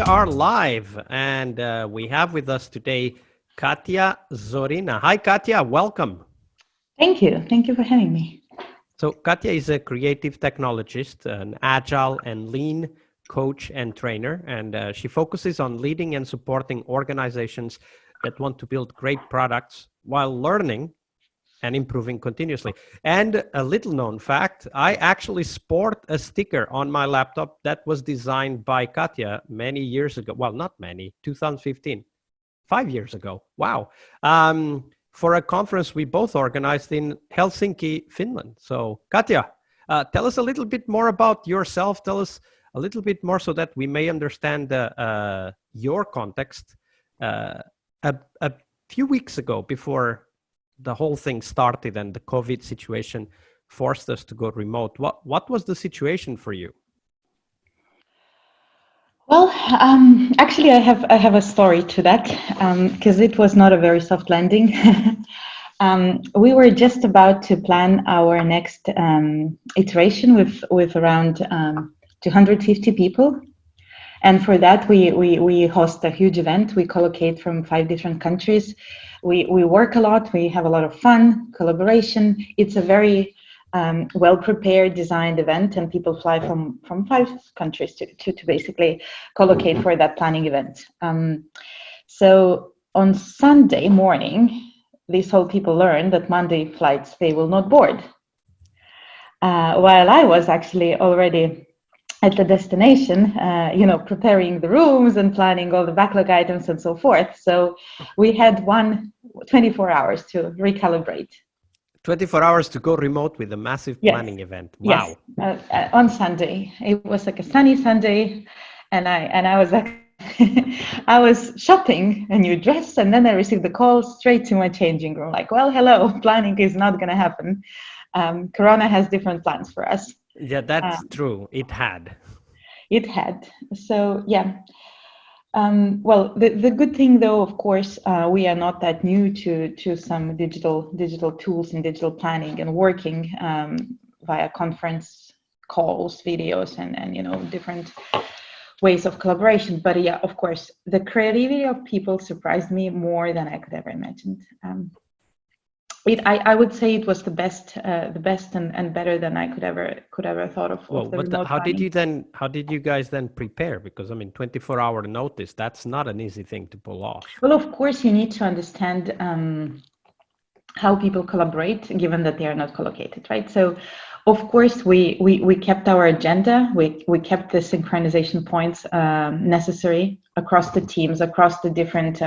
are live, and we have with us today Katja Zorina. Hi, Katja. Welcome. Thank you. Thank you for having me. So Katja is a creative technologist, an agile and lean coach and trainer, and she focuses on leading and supporting organizations that want to build great products while learning and improving continuously. And a little known fact, I actually sport a sticker on my laptop that was designed by Katja many years ago. Well, not many, 2015, 5 years ago. Wow. For a conference we both organized in Helsinki, Finland. So Katja, tell us a little bit more about yourself. Tell us a little bit more so that we may understand your context. A few weeks ago, before the whole thing started and the COVID situation forced us to go remote, what was the situation for you? Well, actually, I have a story to that because it was not a very soft landing. We were just about to plan our next iteration with around 250 people, and for that we host a huge event. We collocate from 5 different countries. We work a lot. We have a lot of fun, collaboration. It's a very well-prepared, designed event, and people fly from 5 countries to basically collocate for that planning event. So on Sunday morning, these whole people learned that Monday flights they will not board. While I was actually already at the destination, preparing the rooms and planning all the backlog items and so forth. So we had 24 hours to recalibrate. 24 hours to go remote with a massive planning event. Wow. Yes. On Sunday. It was like a sunny Sunday, and I was like, I was shopping a new dress, and then I received the call straight to my changing room. Like, well, hello, planning is not going to happen. Corona has different plans for us. Yeah, that's true. It had. So yeah. Well, the good thing, though, of course, we are not that new to some digital tools and digital planning and working via conference calls, videos, and different ways of collaboration. But yeah, of course, the creativity of people surprised me more than I could ever imagine. I would say it was the best and better than I could ever thought of. Well, but how did you guys then prepare? Because 24-hour notice, that's not an easy thing to pull off. Well, of course, you need to understand how people collaborate, given that they are not collocated, right? So, of course, we kept our agenda. We kept the synchronization points necessary across the teams, across the different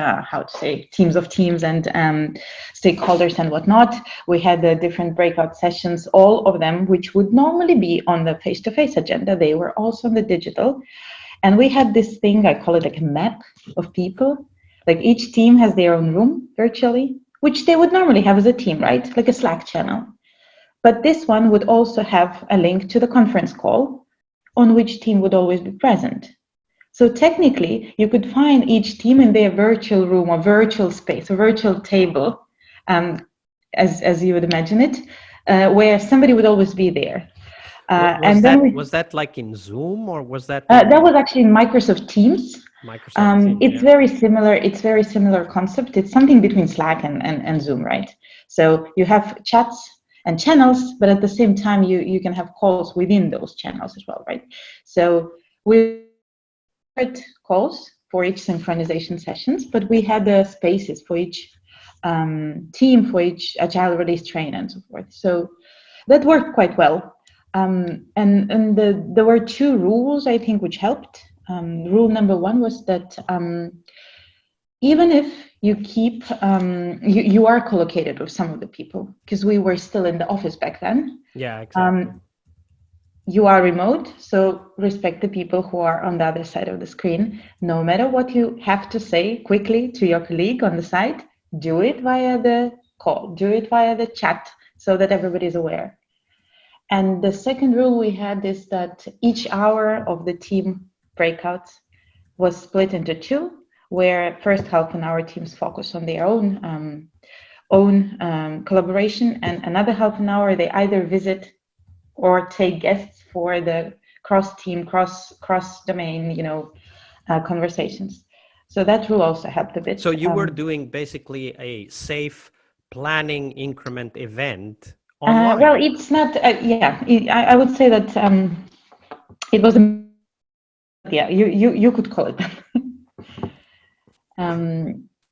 teams of teams and stakeholders and whatnot. We had the different breakout sessions, all of them which would normally be on the face-to-face agenda. They were also on the digital, and we had this thing, I call it like a map of people. Like each team has their own room virtually, which they would normally have as a team, right? Like a Slack channel. But this one would also have a link to the conference call on which team would always be present. So technically, you could find each team in their virtual room or virtual space, a virtual table, as you would imagine it, where somebody would always be there. Was that like in Zoom, or was that? That was actually in Microsoft Teams. It's yeah. very similar. It's very similar concept. It's something between Slack and Zoom, right? So you have chats and channels, but at the same time, you can have calls within those channels as well, right? So we had calls for each synchronization sessions, but we had the spaces for each team, for each Agile release train and so forth. So that worked quite well. And there were 2 rules, I think, which helped. Rule number 1 was that even if you keep, you are collocated with some of the people, because we were still in the office back then. Yeah, exactly. You are remote, so respect the people who are on the other side of the screen. No matter what you have to say quickly to your colleague on the side, do it via the call, do it via the chat, so that everybody's aware. And the second rule we had is that each hour of the team breakouts was split into 2, where first half an hour teams focus on their own collaboration, and another half an hour they either visit or take guests for the cross-team, cross-domain, conversations. So that rule also helped a bit. So you were doing basically a safe planning increment event online. Well, it's not. I would say that it was. Yeah, you could call it.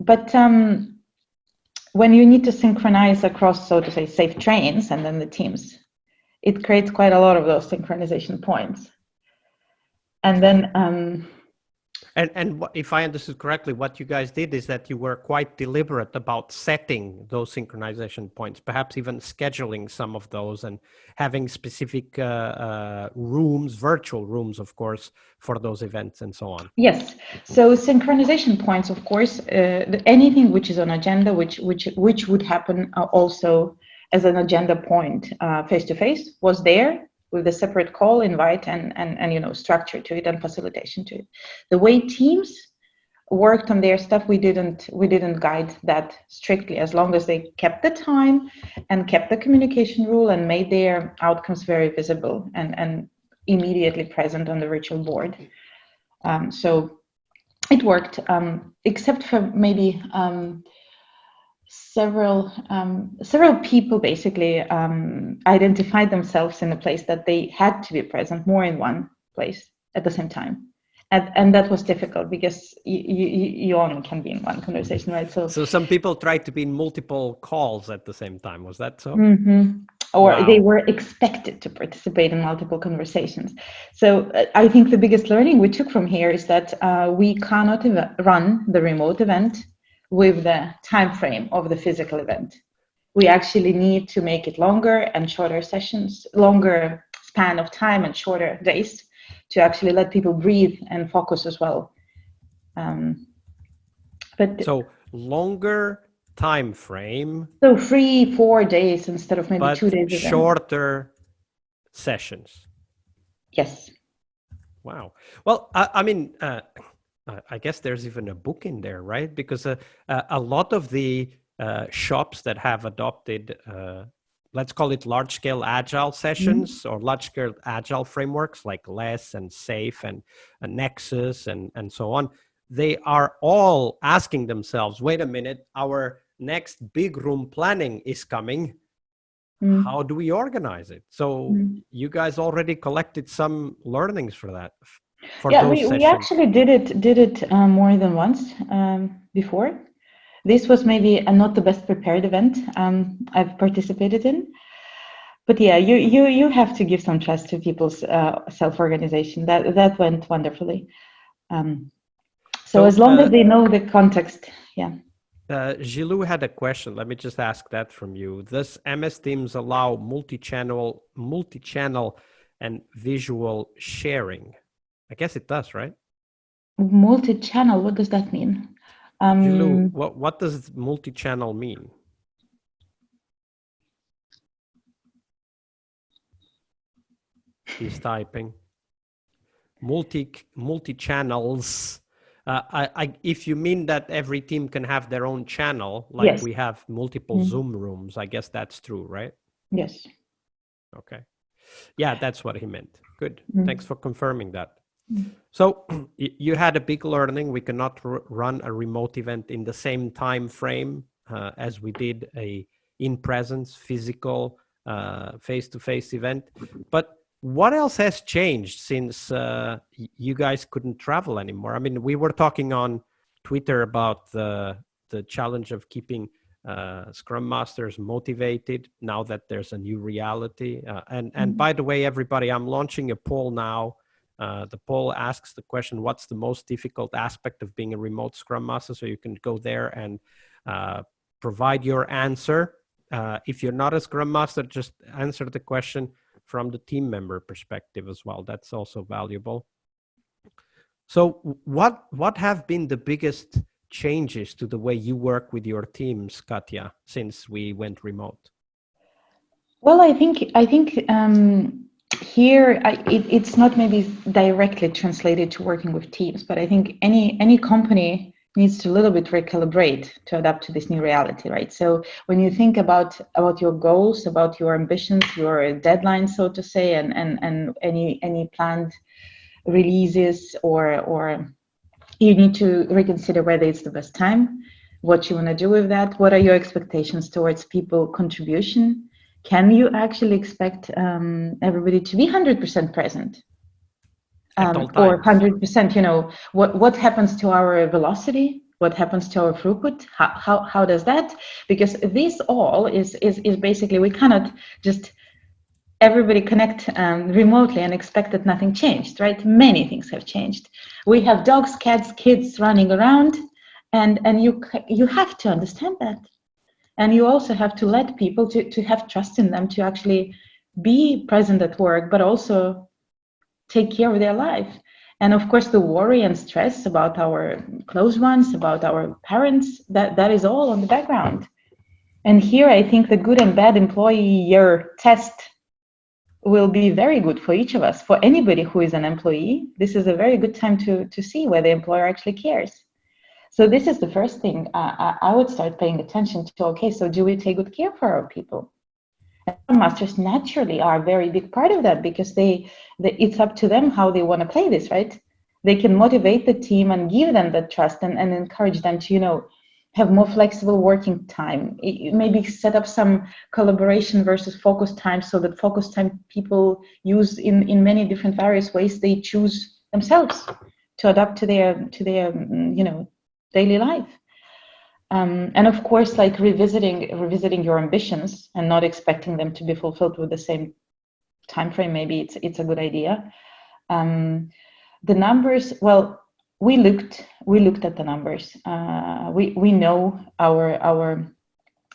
But when you need to synchronize across, so to say, safe trains and then the teams, it creates quite a lot of those synchronization points. And then and if I understood correctly, what you guys did is that you were quite deliberate about setting those synchronization points, perhaps even scheduling some of those and having specific rooms, virtual rooms, of course, for those events and so on. Yes. So synchronization points, of course, anything which is on agenda, which would happen also as an agenda point face to face, was there with a separate call, invite, and structure to it and facilitation to it. The way teams worked on their stuff, we didn't guide that strictly, as long as they kept the time and kept the communication rule and made their outcomes very visible and immediately present on the virtual board. So it worked, except for maybe several people basically identified themselves in a place that they had to be present more in one place at the same time. And that was difficult because you only can be in one conversation, right? So some people tried to be in multiple calls at the same time. Was that so? Mm-hmm. Or Wow. They were expected to participate in multiple conversations. So I think the biggest learning we took from here is that we cannot run the remote event with the time frame of the physical event. We actually need to make it longer and shorter sessions, longer span of time and shorter days to actually let people breathe and focus as well. But so longer time frame. So 3-4 days instead of maybe 2 days. Shorter sessions. Yes. Wow. Well, I mean, I guess there's even a book in there, right? Because a lot of the shops that have adopted, let's call it large-scale agile sessions or large-scale agile frameworks like LESS and SAFe and Nexus and so on, they are all asking themselves, wait a minute, our next big room planning is coming. How do we organize it? So you guys already collected some learnings for that. We actually did it more than once before. This was maybe not the best prepared event I've participated in. But yeah, you have to give some trust to people's self-organization. That went wonderfully. So as long as they know the context, yeah. Gilou had a question. Let me just ask that from you. Does MS Teams allow multi-channel and visual sharing? I guess it does, right? Multi-channel, what does that mean? Gilou, what does multi-channel mean? He's typing. Multi-channels. If you mean that every team can have their own channel, like we have multiple Zoom rooms, I guess that's true, right? Yes. Okay. Yeah, that's what he meant. Good. Thanks for confirming that. So you had a big learning. We cannot run a remote event in the same time frame as we did a in-presence, physical, face-to-face event. But what else has changed since you guys couldn't travel anymore? I mean, we were talking on Twitter about the challenge of keeping Scrum Masters motivated now that there's a new reality. And by the way, everybody, I'm launching a poll now. The poll asks the question, what's the most difficult aspect of being a remote Scrum Master? So you can go there and provide your answer. If you're not a Scrum Master, just answer the question from the team member perspective as well. That's also valuable. So what have been the biggest changes to the way you work with your teams, Katja, since we went remote? Well, I think here it's not maybe directly translated to working with teams, but I think any company needs to a little bit recalibrate to adapt to this new reality, right? So when you think about your goals, about your ambitions, your deadlines, so to say, and any planned releases or you need to reconsider whether it's the best time, what you want to do with that, what are your expectations towards people contribution. Can you actually expect everybody to be 100% present? At all Or times. 100%, you know, what happens to our velocity? What happens to our throughput? How does that? Because this all is basically, we cannot just everybody connect remotely and expect that nothing changed, right? Many things have changed. We have dogs, cats, kids running around, and you have to understand that. And you also have to let people to have trust in them to actually be present at work, but also take care of their life. And of course, the worry and stress about our close ones, about our parents, that is all on the background. And here, I think the good and bad employer test will be very good for each of us. For anybody who is an employee, this is a very good time to see whether the employer actually cares. So this is the first thing I would start paying attention to. Okay, so do we take good care for our people? And Scrum Masters naturally are a very big part of that, because it's up to them how they want to play this, right? They can motivate the team and give them the trust and encourage them to, you know, have more flexible working time. Maybe set up some collaboration versus focus time, so that focus time people use in many different various ways they choose themselves to adapt to their you know, daily life. And of course, like revisiting your ambitions and not expecting them to be fulfilled with the same time frame. Maybe it's a good idea. The numbers, well, we looked at the numbers. We know our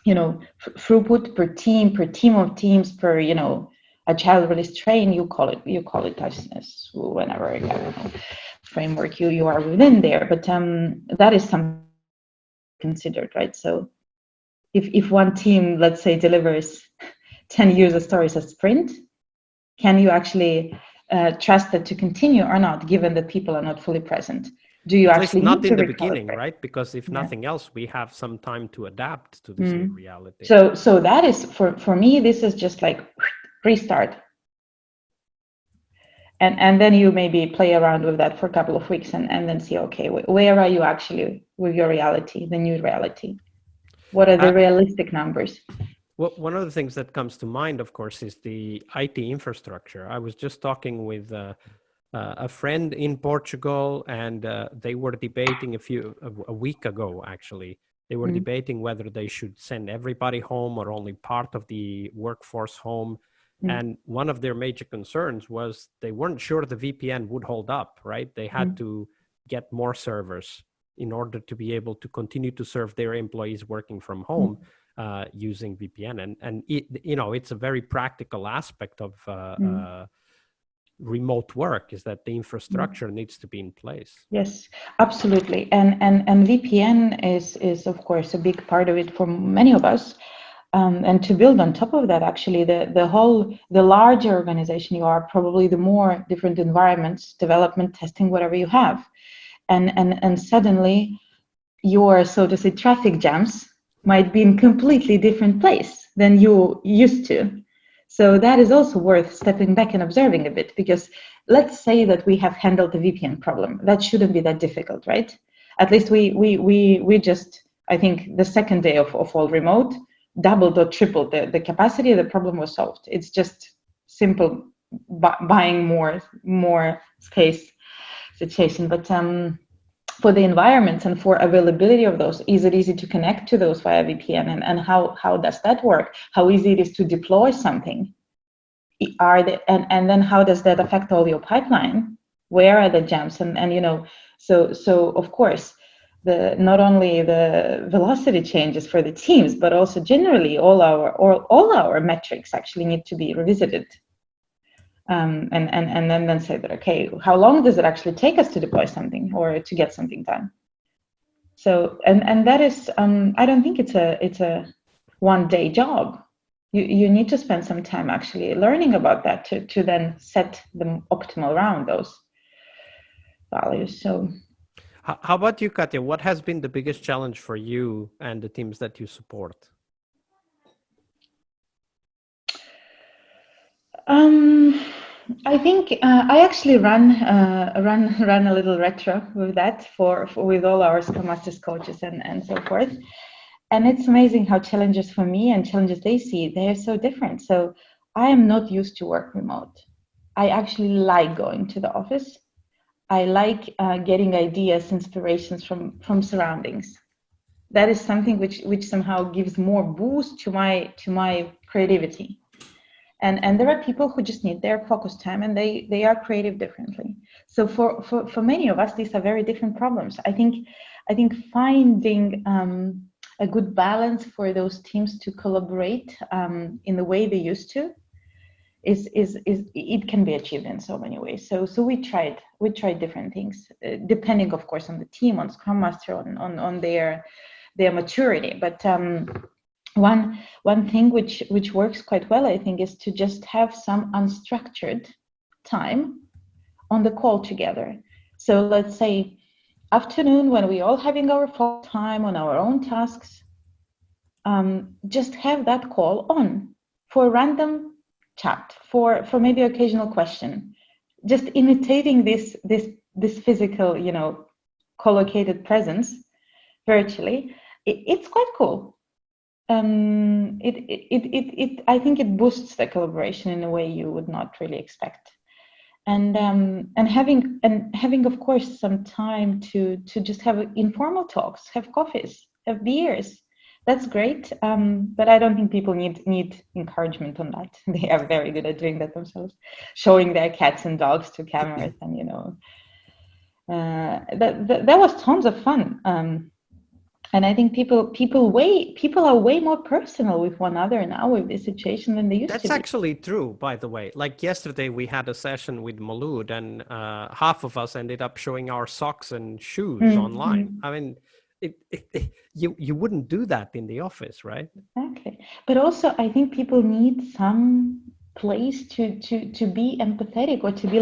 you know, throughput per team of teams, per, you know, Agile release train. You call it as whenever, I don't know, framework you are within there. But that is something considered, right? So if one team, let's say, delivers 10 user stories a sprint, can you actually trust that to continue or not, given that people are not fully present? Do you At actually least not need in to the beginning, recalibrate? right? Because if nothing else, we have some time to adapt to this new reality. So that is, for me, this is just like restart. And then you maybe play around with that for a couple of weeks and then see, okay, where are you actually with your reality, the new reality? What are the realistic numbers? Well, one of the things that comes to mind, of course, is the IT infrastructure. I was just talking with a friend in Portugal, and they were debating a week ago, actually. They were debating whether they should send everybody home or only part of the workforce home. And one of their major concerns was they weren't sure the VPN would hold up, right? They had to get more servers in order to be able to continue to serve their employees working from home using VPN. And it, you know, it's a very practical aspect of remote work, is that the infrastructure needs to be in place. Yes, absolutely. And VPN is of course a big part of it for many of us. And to build on top of that, actually, the larger organization you are, probably the more different environments, development, testing, whatever you have. And suddenly your, so to say, traffic jams might be in completely different place than you used to. So that is also worth stepping back and observing a bit, because let's say that we have handled the VPN problem. That shouldn't be that difficult, right? At least we just, I think the second day of all remote, doubled or tripled the capacity. The problem was solved. It's just simple buying more space situation. But for the environments and for availability of those, is it easy to connect to those via VPN? And how does that work? How easy it is to deploy something? And then how does that affect all your pipeline? Where are the jams? And you know, so of course, not only the velocity changes for the teams, but also generally all our metrics actually need to be revisited. And then say that, okay, how long does it actually take us to deploy something or to get something done? So and that is I don't think it's a one-day job. You need to spend some time actually learning about that to then set the optimal around those values. So how about you, Katya? What has been the biggest challenge for you and the teams that you support? I think I actually run a little retro with that with all our Scrum Masters coaches and so forth. And it's amazing how challenges for me and challenges they see, they are so different. So I am not used to work remote. I actually like going to the office. I like getting ideas, inspirations from surroundings. That is something which somehow gives more boost to my creativity. And there are people who just need their focus time, and they are creative differently. So for many of us, these are very different problems. I think finding a good balance for those teams to collaborate in the way they used to is it can be achieved in so many ways. So we tried different things, depending, of course, on the team, on Scrum Master, on their maturity. But one thing which works quite well, I think, is to just have some unstructured time on the call together. So let's say afternoon, when we all having our full time on our own tasks, just have that call on for random chat, for maybe occasional question, just imitating this physical, collocated presence virtually. It's quite cool. I think it boosts the collaboration in a way you would not really expect. And having of course some time to just have informal talks, have coffees, have beers. That's great, but I don't think people need encouragement on that. They are very good at doing that themselves, showing their cats and dogs to cameras, and that was tons of fun. And I think people are way more personal with one another now with this situation than they used to be. That's actually true, by the way. Like yesterday, we had a session with Malud, and half of us ended up showing our socks and shoes online. I mean, you wouldn't do that in the office, right? Exactly. But also, I think people need some place to be empathetic, or to be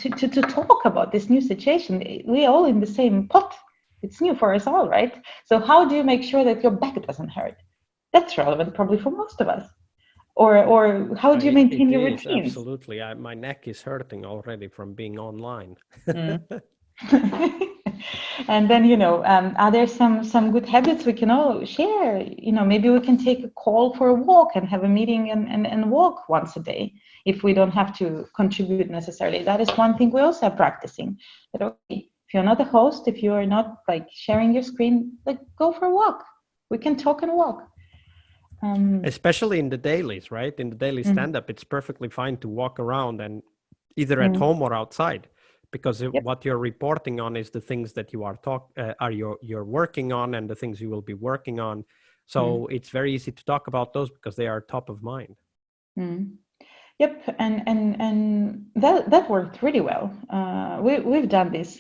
to talk about this new situation. We're all in the same pot. It's new for us all, right? So how do you make sure that your back doesn't hurt? That's relevant probably for most of us. Or how do you maintain your routines? Absolutely. My neck is hurting already from being online. And then, are there some good habits we can all share? Maybe we can take a call for a walk and have a meeting and walk once a day if we don't have to contribute necessarily. That is one thing we also are practicing. That, okay, if you're not a host, if you're not like sharing your screen, like go for a walk. We can talk and walk. Especially in the dailies, right? In the daily stand-up, it's perfectly fine to walk around, and either at home or outside, because what you're reporting on is the things that you you're working on, and the things you will be working on. So it's very easy to talk about those because they are top of mind. Yep, and that worked really well. We've done this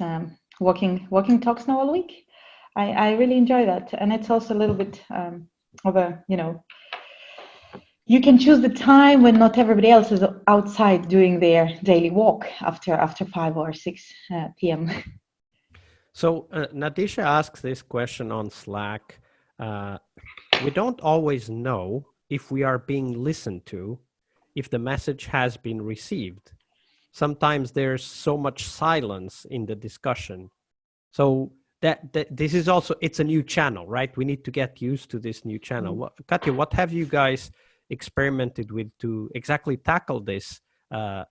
walking talks now all week. I really enjoy that, and it's also a little bit of a you can choose the time when not everybody else is outside doing their daily walk after 5 or 6 p.m. So Nadisha asks this question on Slack. We don't always know if we are being listened to, if the message has been received. Sometimes there's so much silence in the discussion. So that this is also, it's a new channel, right? We need to get used to this new channel. Katja, what have you guys experimented with to exactly tackle this,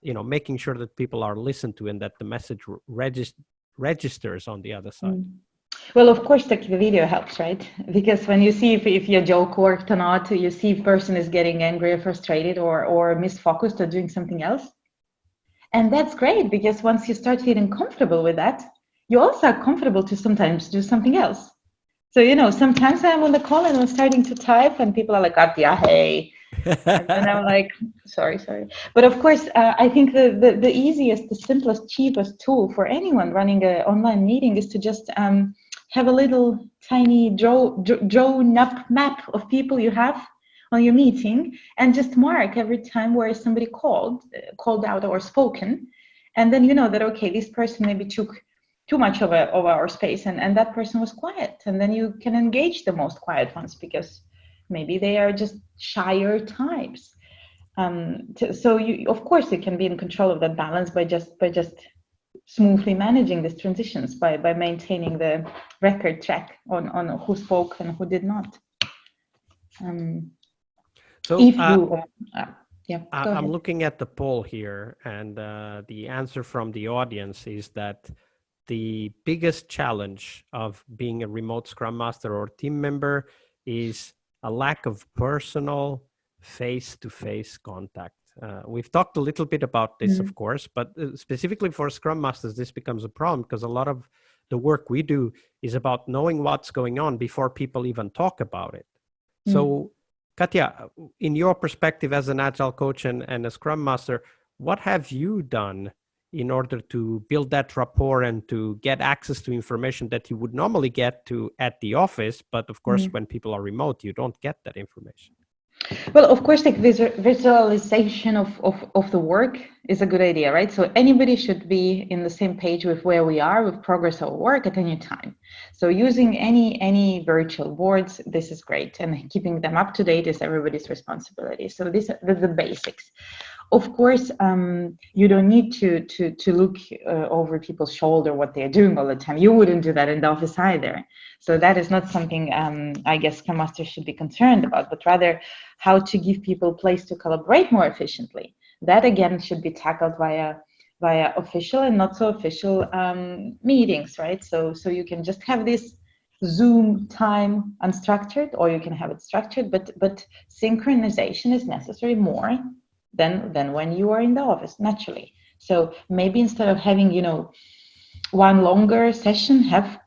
making sure that people are listened to and that the message registers on the other side? Well, of course, the video helps, right? Because when you see if your joke worked or not, you see if person is getting angry or frustrated or misfocused or doing something else. And that's great, because once you start feeling comfortable with that, you also are comfortable to sometimes do something else. So, sometimes I'm on the call and I'm starting to type and people are like, Katja, hey. And I'm like, sorry. But of course, I think the easiest, the simplest, cheapest tool for anyone running an online meeting is to just have a little tiny drawn up map of people you have on your meeting, and just mark every time where somebody called out or spoken. And then you know that, okay, this person maybe took too much of our space, and that person was quiet. And then you can engage the most quiet ones, because maybe they are just shyer types. So you, of course, you can be in control of that balance by just smoothly managing these transitions, by maintaining the record track on who spoke and who did not. So If you, yeah, go I'm ahead. looking at the poll here, and the answer from the audience is that the biggest challenge of being a remote Scrum Master or team member is a lack of personal face-to-face contact. We've talked a little bit about this, of course, but specifically for Scrum Masters, this becomes a problem because a lot of the work we do is about knowing what's going on before people even talk about it. So, Katja, in your perspective as an Agile coach and a Scrum Master, what have you done in order to build that rapport and to get access to information that you would normally get to at the office? But of course, when people are remote, you don't get that information. Well, of course, like visualization of the work is a good idea, right? So anybody should be in the same page with where we are with progress of work at any time. So using any virtual boards, this is great, and keeping them up to date is everybody's responsibility. So these are the basics. Of course, you don't need to look over people's shoulder what they're doing all the time. You wouldn't do that in the office either. So that is not something I guess Scrum Masters should be concerned about, but rather how to give people place to collaborate more efficiently. That again should be tackled via official and not so official meetings, right? So you can just have this Zoom time unstructured, or you can have it structured, but synchronization is necessary more than when you are in the office naturally. So maybe instead of having one longer session, have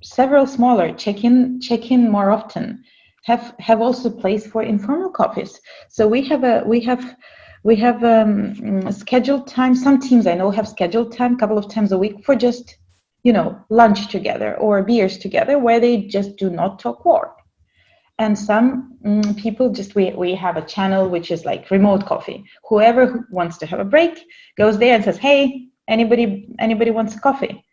several smaller, check in more often, have also place for informal coffees. So we have scheduled time. Some teams I know have scheduled time a couple of times a week for just lunch together or beers together, where they just do not talk work. And some people just, we have a channel which is like remote coffee. Whoever wants to have a break goes there and says, hey, anybody wants a coffee?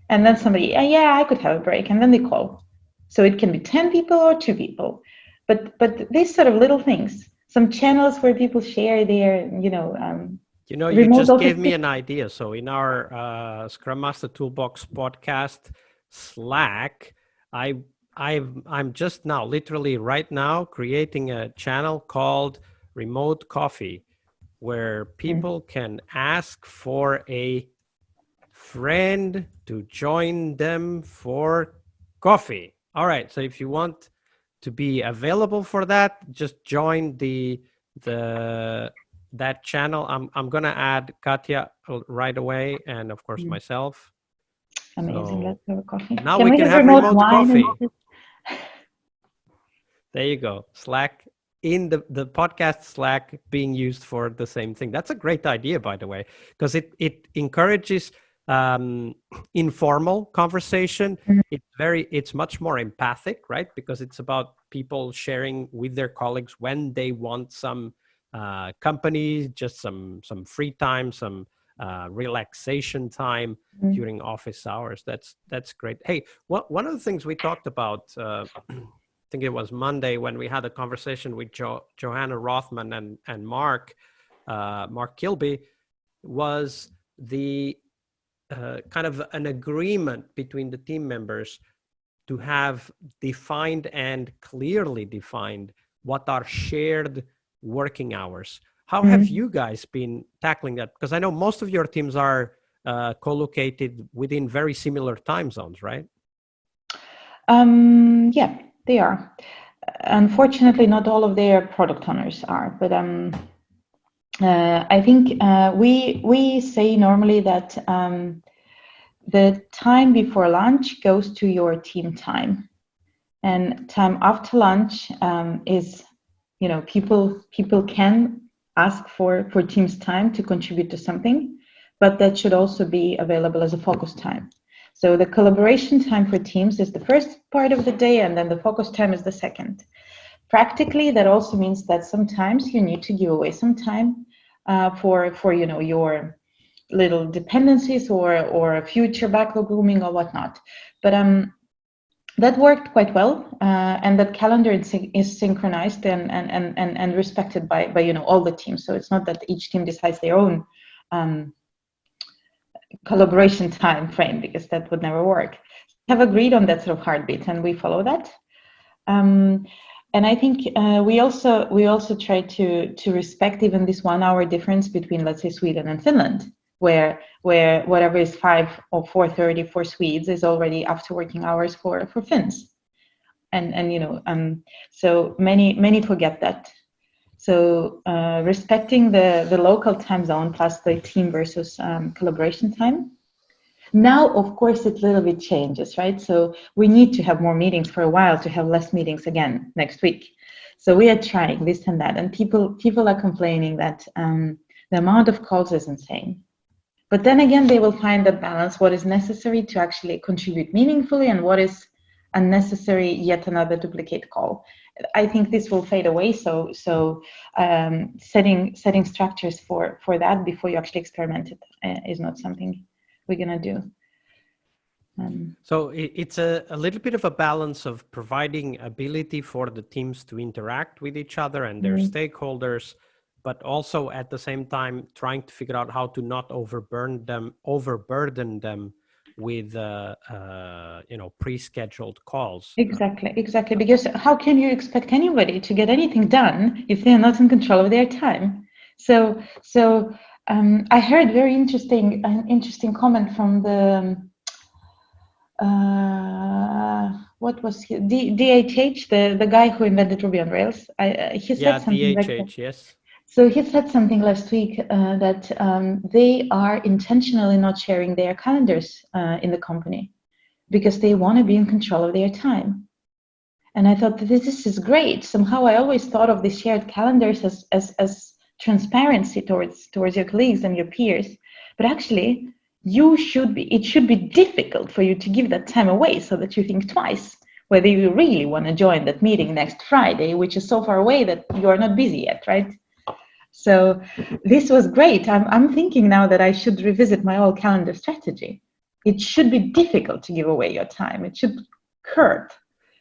And then somebody, yeah, I could have a break. And then they call. So it can be 10 people or 2 people. But these sort of little things, some channels where people share their, you just gave me an idea. So in our Scrum Master Toolbox podcast Slack, I'm just now, literally right now, creating a channel called Remote Coffee, where people can ask for a friend to join them for coffee. All right. So if you want to be available for that, just join that channel. I'm gonna add Katja right away, and of course myself. Amazing. So let's have a coffee. now we can have remote coffee. There you go. Slack, in the podcast Slack, being used for the same thing. That's a great idea, by the way, because it encourages informal conversation. It's much more empathic, right? Because it's about people sharing with their colleagues when they want some company, just some free time, some relaxation time during office hours. That's great. Hey, one of the things we talked about, I think it was Monday when we had a conversation with Johanna Rothman and Mark Kilby, was the kind of an agreement between the team members to have defined and clearly defined what are shared working hours. How have you guys been tackling that? Because I know most of your teams are co-located within very similar time zones, right? Yeah, they are. Unfortunately, not all of their product owners are, but I think we say normally that the time before lunch goes to your team time, and time after lunch is, people can ask for team's time to contribute to something, but that should also be available as a focus time. So the collaboration time for teams is the first part of the day, and then the focus time is the second. Practically, that also means that sometimes you need to give away some time for your little dependencies or future backlog grooming or whatnot. But that worked quite well, and that calendar is synchronized and respected by all the teams. So it's not that each team decides their own collaboration time frame, because that would never work. We have agreed on that sort of heartbeat, and we follow that. And I think we also try to respect even this 1 hour difference between, let's say, Sweden and Finland, where whatever is 5 or 4:30 for Swedes is already after working hours for Finns, and so many forget that. So respecting the local time zone plus the team versus collaboration time. Now, of course, it a little bit changes, right? So we need to have more meetings for a while to have less meetings again next week. So we are trying this and that, and people are complaining that the amount of calls is insane. But then again, they will find that balance, what is necessary to actually contribute meaningfully and what is unnecessary, yet another duplicate call. I think this will fade away. So setting structures for that before you actually experiment it is not something we're gonna do. So it's a little bit of a balance of providing ability for the teams to interact with each other and their stakeholders, but also at the same time trying to figure out how to not overburden them with pre-scheduled calls. Exactly. Because how can you expect anybody to get anything done if they're not in control of their time? So I heard very interesting comment from the what was he? DHH, the guy who invented Ruby on Rails. He said something DHH, like that. yes. So he said something last week that they are intentionally not sharing their calendars in the company because they want to be in control of their time. And I thought that this is great. Somehow I always thought of the shared calendars as transparency towards your colleagues and your peers. But actually, it should be difficult for you to give that time away so that you think twice whether you really want to join that meeting next Friday, which is so far away that you are not busy yet, right? So this was great. I'm thinking now that I should revisit my whole calendar strategy. It should be difficult to give away your time. It should hurt.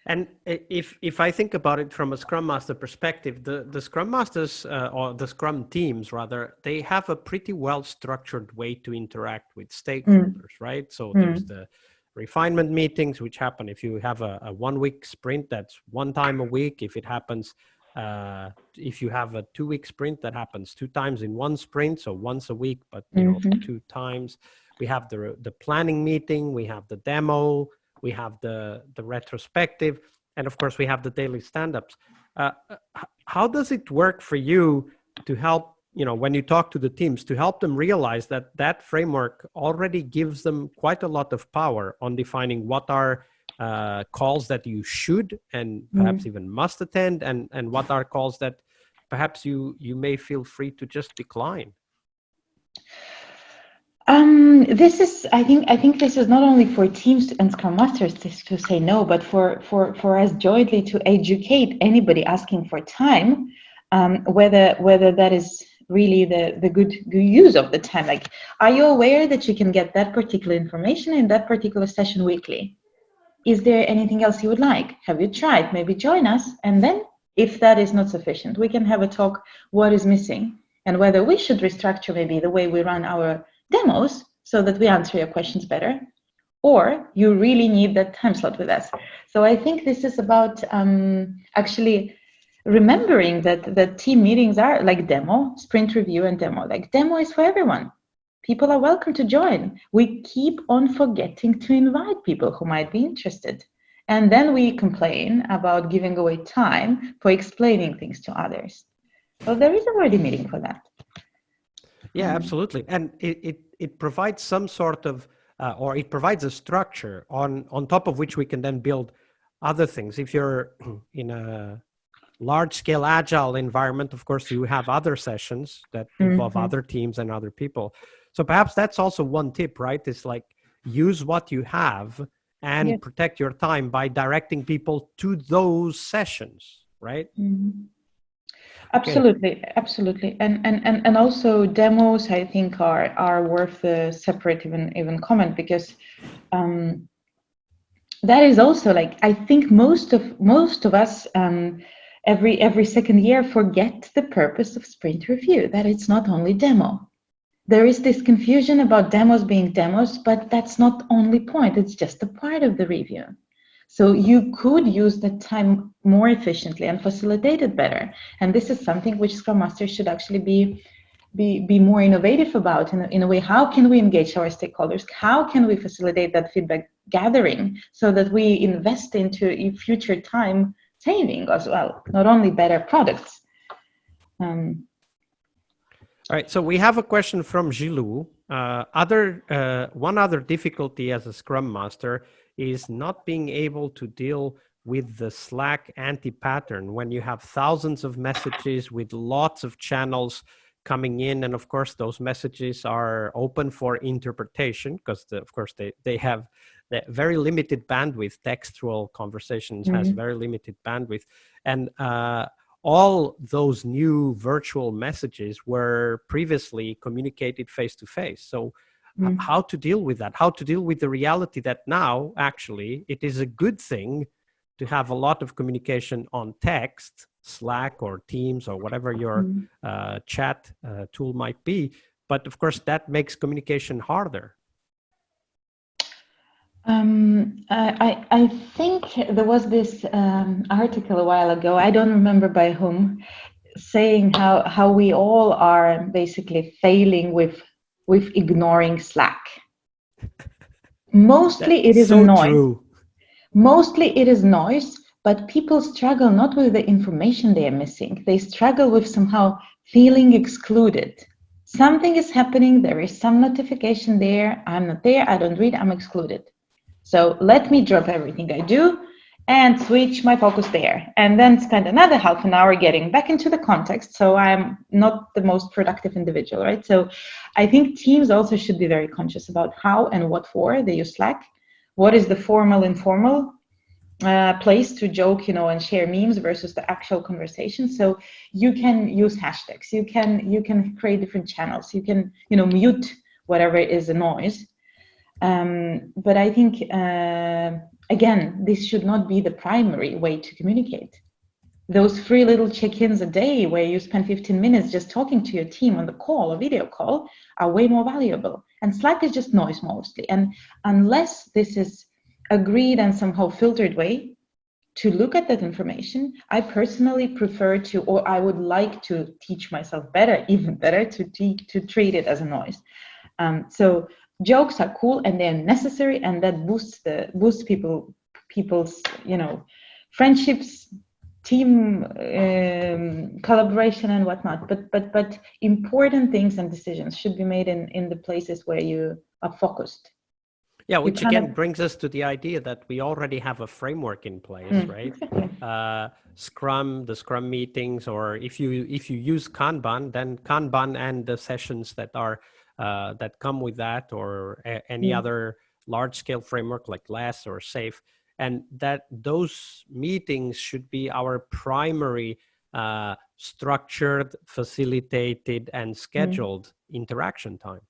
And if I think about it from a Scrum Master perspective, the Scrum Masters or the Scrum teams rather, they have a pretty well structured way to interact with stakeholders, right? So there's the refinement meetings, which happen if you have a 1 week sprint, that's one time a week. If it happens, if you have a 2 week sprint, that happens 2 times in one sprint, so once a week, but 2 times. We have the planning meeting, we have the demo, we have the retrospective, and of course we have the daily stand-ups. How does it work for you to help, when you talk to the teams, to help them realize that that framework already gives them quite a lot of power on defining what are calls that you should and perhaps even must attend, and what are calls that perhaps you may feel free to just decline? I think this is not only for teams and Scrum Masters to say no, but for us jointly to educate anybody asking for time, whether that is really the good use of the time. Like, are you aware that you can get that particular information in that particular session weekly? Is there anything else you would like? Have you tried? Maybe join us, and then if that is not sufficient, we can have a talk what is missing and whether we should restructure maybe the way we run our demos so that we answer your questions better, or you really need that time slot with us. So I think this is about actually remembering that team meetings are like demo, sprint review and demo. Like, demo is for everyone. People are welcome to join. We keep on forgetting to invite people who might be interested. And then we complain about giving away time for explaining things to others. So there is already a meeting for that. Yeah, absolutely. And it provides some sort of, or it provides a structure on top of which we can then build other things. If you're in a large scale Agile environment, of course, you have other sessions that involve other teams and other people. So perhaps that's also one tip, right? It's like, use what you have and protect your time by directing people to those sessions, right? Absolutely, absolutely, and also demos I think are worth a separate even comment, because that is also like, I think most of us every second year forget the purpose of sprint review, that it's not only demo. There is this confusion about demos being demos, but that's not the only point. It's just a part of the review. So you could use that time more efficiently and facilitate it better. And this is something which Scrum Masters should actually be more innovative about in a way. How can we engage our stakeholders? How can we facilitate that feedback gathering so that we invest into future time saving as well, not only better products? All right, so we have a question from Gilou. One other difficulty as a Scrum Master is not being able to deal with the Slack anti-pattern when you have thousands of messages with lots of channels coming in. And of course, those messages are open for interpretation because, of course, they have very limited bandwidth. Textual conversations has very limited bandwidth. And all those new virtual messages were previously communicated face-to-face. So how to deal with that? How to deal with the reality that now, actually, it is a good thing to have a lot of communication on text, Slack or Teams or whatever your chat tool might be. But of course, that makes communication harder. I think there was this article a while ago, I don't remember by whom, saying how we all are basically failing with ignoring Slack. Mostly it is so noise. True. Mostly it is noise, but people struggle not with the information they are missing. They struggle with somehow feeling excluded. Something is happening, there is some notification there, I'm not there, I don't read, I'm excluded. So let me drop everything I do and switch my focus there, and then spend another half an hour getting back into the context, so I'm not the most productive individual, right? So I think teams also should be very conscious about how and what for they use Slack. What is the formal, informal place to joke, and share memes versus the actual conversation? So you can use hashtags, you can create different channels, you can, mute whatever is a noise. But I think, again, this should not be the primary way to communicate. Those 3 little check-ins a day where you spend 15 minutes just talking to your team on the call or video call are way more valuable. And Slack is just noise mostly. And unless this is agreed and somehow filtered way to look at that information, I personally prefer to, or I would like to teach myself better, even better, to treat it as a noise. So jokes are cool and they're necessary, and that boosts people's friendships, team collaboration and whatnot. But important things and decisions should be made in the places where you are focused. Yeah, which again brings us to the idea that we already have a framework in place, right? Scrum, the Scrum meetings, or if you use Kanban, then Kanban and the sessions that are that come with that, or any other large-scale framework like LESS or SAFe, and that those meetings should be our primary structured, facilitated, and scheduled interaction time.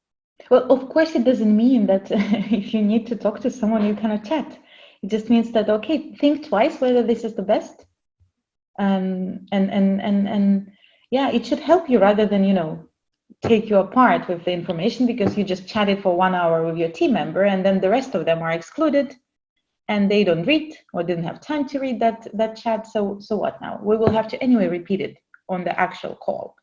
Well, of course, it doesn't mean that if you need to talk to someone, you cannot chat. It just means that, okay, think twice whether this is the best. And yeah, it should help you rather than, take you apart with the information because you just chatted for 1 hour with your team member and then the rest of them are excluded and they don't read or didn't have time to read that chat. So what now? We will have to anyway repeat it on the actual call.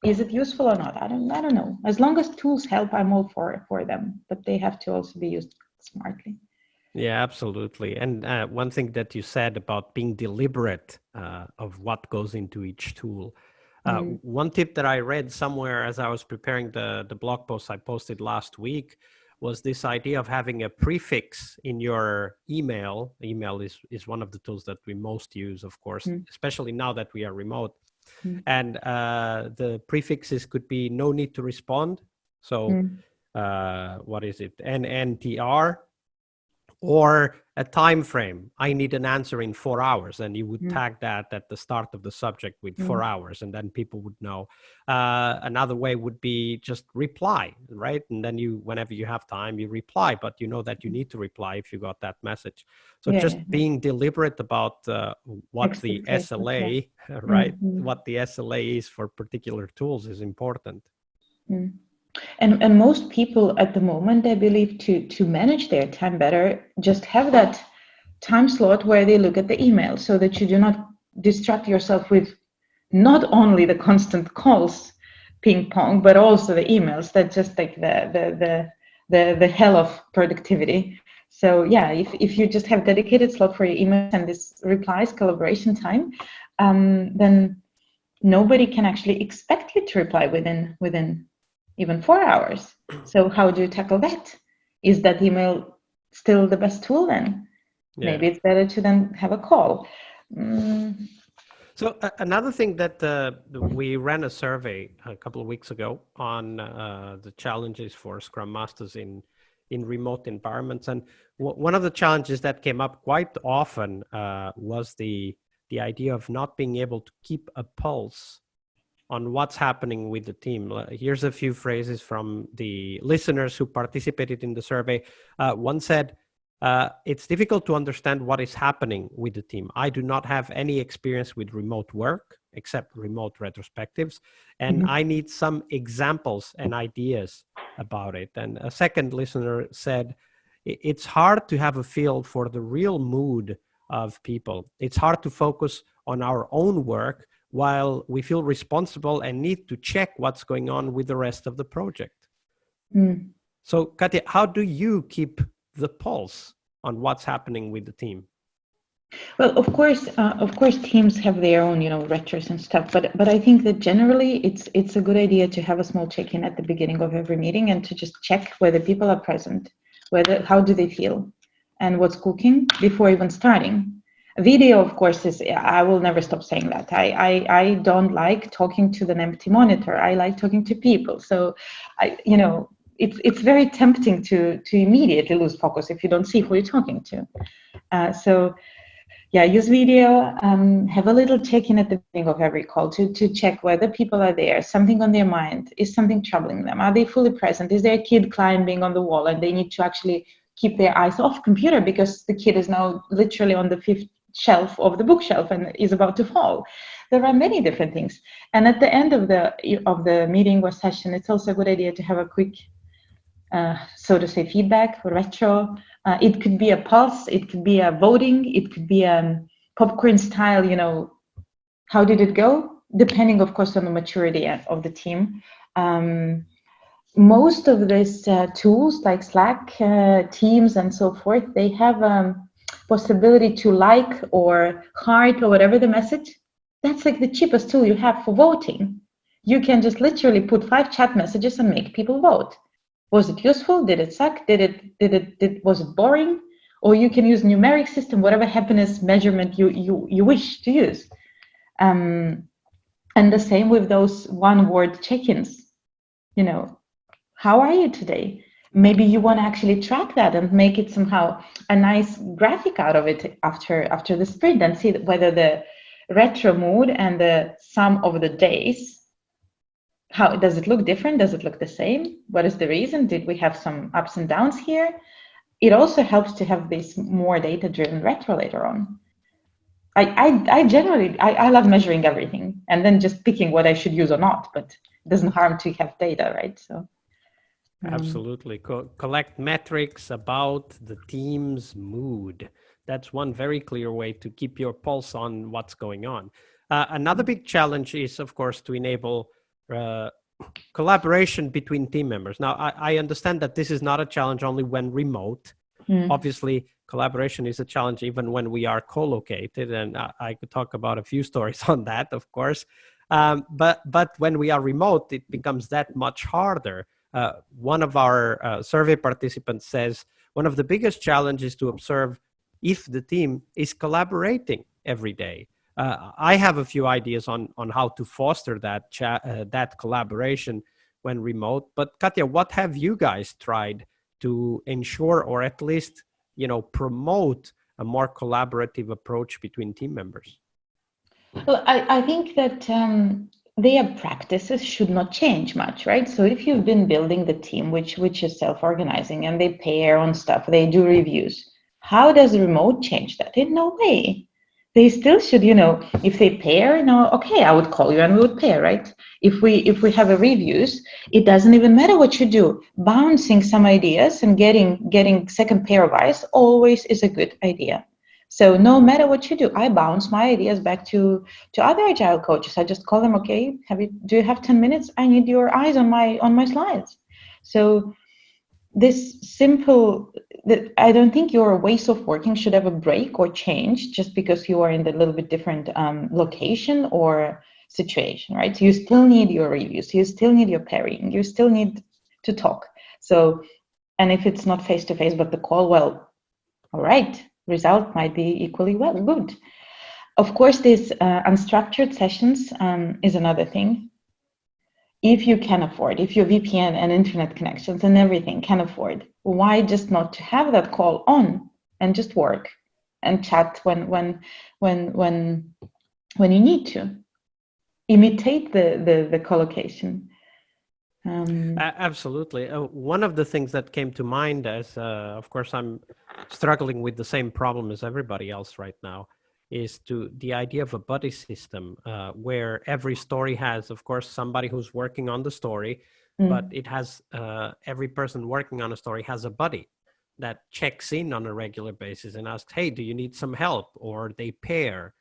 Is it useful or not? I don't know. As long as tools help, I'm all for them, but they have to also be used smartly. Yeah, absolutely. And one thing that you said about being deliberate of what goes into each tool. One tip that I read somewhere as I was preparing the blog post I posted last week was this idea of having a prefix in your email. Email is one of the tools that we most use, of course, especially now that we are remote. And the prefixes could be no need to respond. So what is it? NNTR. or a time frame. I need an answer in 4 hours, and you would tag that at the start of the subject with 4 hours, and then people would know. Another way would be just reply, right? And then you, whenever you have time, you reply, but you know that you need to reply if you got that message. So just being deliberate about what the SLA, right? What the SLA is for particular tools is important. And most people at the moment, I believe, to manage their time better, just have that time slot where they look at the email, so that you do not distract yourself with not only the constant calls, ping pong, but also the emails. That just like the hell of productivity. So yeah, if you just have dedicated slot for your emails and this replies collaboration time, then nobody can actually expect you to reply within even 4 hours. So how do you tackle that? Is that email still the best tool then? Yeah. Maybe it's better to then have a call. So another thing that we ran a survey a couple of weeks ago on the challenges for Scrum Masters in remote environments. And one of the challenges that came up quite often was the idea of not being able to keep a pulse on what's happening with the team. Here's a few phrases from the listeners who participated in the survey. One said, it's difficult to understand what is happening with the team. I do not have any experience with remote work except remote retrospectives, and I need some examples and ideas about it. And a second listener said, it's hard to have a feel for the real mood of people. It's hard to focus on our own work while we feel responsible and need to check what's going on with the rest of the project. So Katja, how do you keep the pulse on what's happening with the team? Well, of course, teams have their own, retros and stuff. But I think that generally, it's a good idea to have a small check-in at the beginning of every meeting and to just check whether people are present, how do they feel, and what's cooking before even starting. Video, of course, I will never stop saying that. I don't like talking to an empty monitor. I like talking to people. So, it's very tempting to immediately lose focus if you don't see who you're talking to. So, yeah, use video. Have a little check-in at the beginning of every call to check whether people are there, something on their mind, is something troubling them, are they fully present, is there a kid climbing on the wall and they need to actually keep their eyes off computer because the kid is now literally on the fifth shelf of the bookshelf and is about to fall. There are many different things. And at the end of the meeting or session, it's also a good idea to have a quick, so to say, feedback or retro. It could be a pulse, it could be a voting, it could be a popcorn style, how did it go? Depending, of course, on the maturity of the team. Most of these tools like Slack, Teams, and so forth, they have possibility to like or heart or whatever the message. That's like the cheapest tool you have for voting. You can just literally put 5 chat messages and make people vote. Was it useful? Did it suck? Was it boring? Or you can use numeric system, whatever happiness measurement you wish to use. And the same with those one-word check-ins. How are you today? Maybe you want to actually track that and make it somehow a nice graphic out of it after the sprint and see whether the retro mood and the sum of the days, how does it look different? Does it look the same? What is the reason? Did we have some ups and downs here? It also helps to have this more data-driven retro later on. I generally love measuring everything and then just picking what I should use or not, but it doesn't harm to have data, right? So. Absolutely. Collect metrics about the team's mood. That's one very clear way to keep your pulse on what's going on. Another big challenge is, of course, to enable collaboration between team members. Now, I understand that this is not a challenge only when remote. Obviously, collaboration is a challenge even when we are co-located, and I could talk about a few stories on that, of course. But when we are remote, it becomes that much harder. One of our survey participants says one of the biggest challenges to observe if the team is collaborating every day. I have a few ideas on how to foster that collaboration when remote. But Katja, what have you guys tried to ensure or at least promote a more collaborative approach between team members? Well, I think that their practices should not change much, right? So if you've been building the team, which is self-organizing, and they pair on stuff, they do reviews, how does remote change that? In no way. They still should, if they pair, okay, I would call you and we would pair, right? If we have a reviews, it doesn't even matter what you do. Bouncing some ideas and getting second pair of eyes always is a good idea. So no matter what you do, I bounce my ideas back to other agile coaches. I just call them, okay, do you have 10 minutes? I need your eyes on my slides. So this simple, that I don't think your ways of working should ever break or change just because you are in a little bit different location or situation, right? So you still need your reviews, you still need your pairing, you still need to talk. So, and if it's not face to face but the call, well, all right, result might be equally well good. Of course, these unstructured sessions is another thing. If you can afford, if your VPN and internet connections and everything can afford, why just not to have that call on and just work and chat when you need to? Imitate the collocation. Absolutely. One of the things that came to mind as, of course, I'm struggling with the same problem as everybody else right now, is the idea of a buddy system where every story has, of course, somebody who's working on the story, but it has every person working on a story has a buddy that checks in on a regular basis and asks, hey, do you need some help? Or they pair,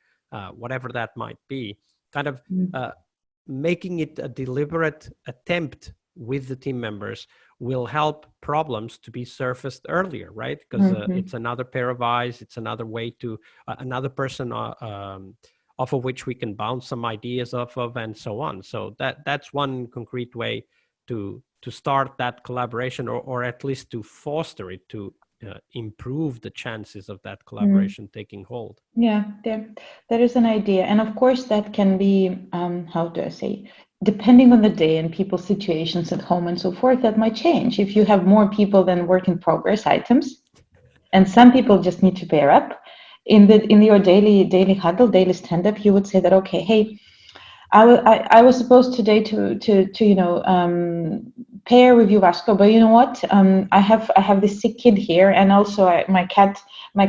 whatever that might be, kind of making it a deliberate attempt with the team members will help problems to be surfaced earlier, right? Because it's another pair of eyes, it's another way to another person off of which we can bounce some ideas off of, and so on. So that's one concrete way to start that collaboration, or at least to foster it, to improve the chances of that collaboration taking hold. Yeah, there is an idea. And of course, that can be, how do I say, depending on the day and people's situations at home and so forth, that might change. If you have more people than work in progress items, and some people just need to pair up, in your daily huddle, daily stand-up, you would say that, okay, hey, I was supposed today to pair with you, Vasco, but you know what? I have this sick kid here, and also my cat I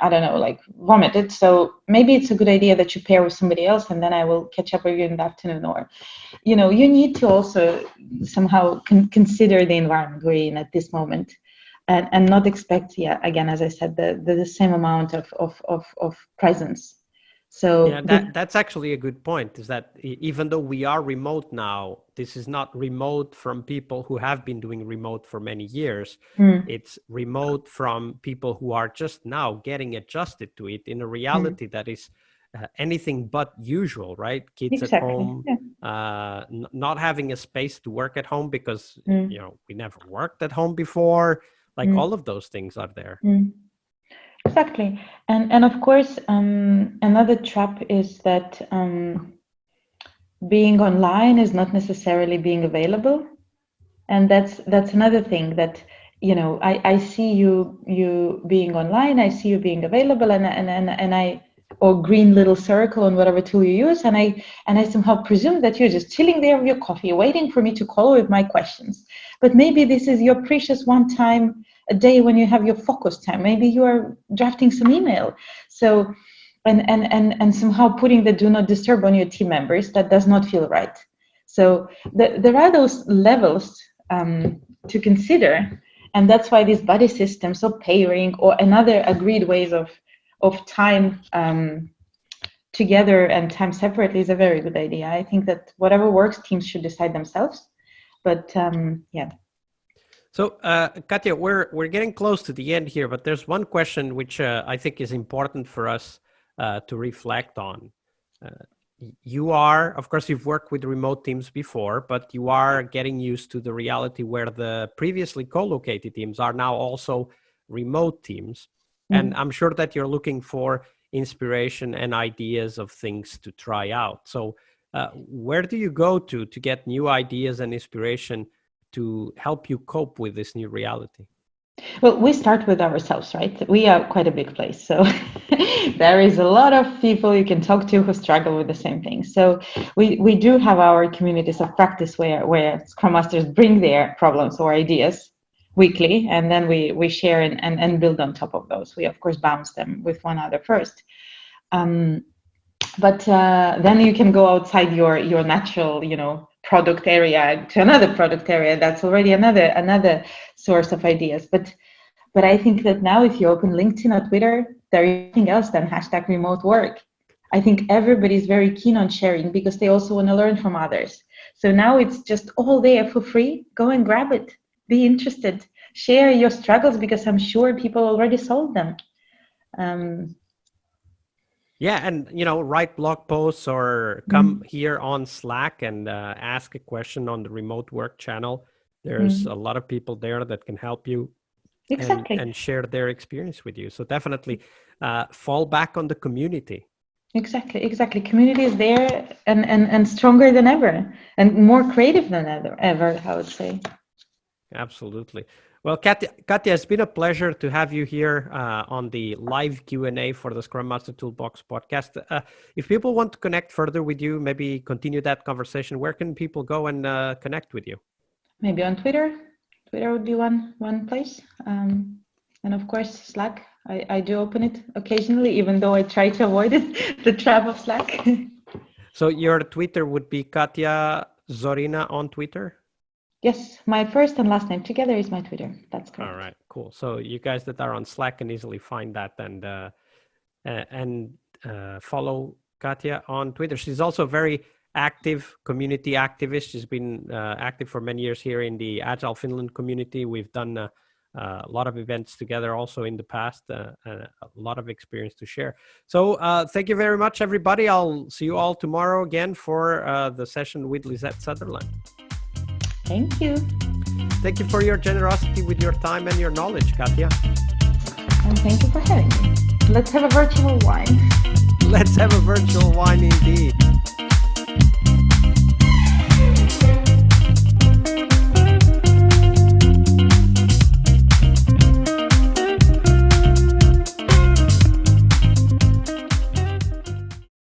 don't know, like vomited. So maybe it's a good idea that you pair with somebody else, and then I will catch up with you in the afternoon. Or, you need to also somehow consider the environment we're in at this moment, and not expect, again, as I said, the same amount of presence. So yeah, that's actually a good point, is that even though we are remote now, this is not remote from people who have been doing remote for many years. It's remote from people who are just now getting adjusted to it in a reality that is anything but usual, right? Kids at home, not having a space to work at home because, we never worked at home before. Like all of those things are there. Exactly. And of course, another trap is that being online is not necessarily being available. And that's another thing that, I see you being online, I see you being available, and I, or green little circle on whatever tool you use, and I somehow presume that you're just chilling there with your coffee, waiting for me to call with my questions. But maybe this is your precious one time a day when you have your focus time. Maybe you are drafting some email. So, and somehow putting the do not disturb on your team members, that does not feel right. So there are those levels to consider, and that's why these buddy systems of pairing or another agreed ways of time together and time separately is a very good idea. I think that whatever works, teams should decide themselves. But yeah. So, Katja, we're getting close to the end here, but there's one question which I think is important for us to reflect on. You are, of course, you've worked with remote teams before, but you are getting used to the reality where the previously co-located teams are now also remote teams. And I'm sure that you're looking for inspiration and ideas of things to try out. So where do you go to get new ideas and inspiration to help you cope with this new reality? Well, we start with ourselves, right? We are quite a big place. So there is a lot of people you can talk to who struggle with the same thing. So we do have our communities of practice where Scrum Masters bring their problems or ideas weekly, and then we share and build on top of those. We, of course, bounce them with one another first. But then you can go outside your natural, product area to another product area. That's already another source of ideas. But I think that now if you open LinkedIn or Twitter, there is nothing else than hashtag remote work. I think everybody's very keen on sharing because they also want to learn from others. So now it's just all there for free. Go and grab it. Be interested. Share your struggles because I'm sure people already solved them. Yeah, and write blog posts or come here on Slack and ask a question on the remote work channel. There's a lot of people there that can help you and share their experience with you. So definitely fall back on the community. Exactly. Community is there and stronger than ever and more creative than ever, I would say. Absolutely. Well, Katja, it's been a pleasure to have you here on the live Q&A for the Scrum Master Toolbox podcast. If people want to connect further with you, maybe continue that conversation, where can people go and connect with you? Maybe on Twitter. Twitter would be one place. And of course, Slack. I do open it occasionally, even though I try to avoid it, the trap of Slack. So your Twitter would be Katja Zorina on Twitter? Yes, my first and last name together is my Twitter. That's correct. All right, cool. So you guys that are on Slack can easily find that and follow Katja on Twitter. She's also a very active community activist. She's been active for many years here in the Agile Finland community. We've done a lot of events together also in the past, a lot of experience to share. So thank you very much, everybody. I'll see you all tomorrow again for the session with Lisette Sutherland. Thank you. Thank you for your generosity with your time and your knowledge, Katja. And thank you for having me. Let's have a virtual wine. Let's have a virtual wine indeed.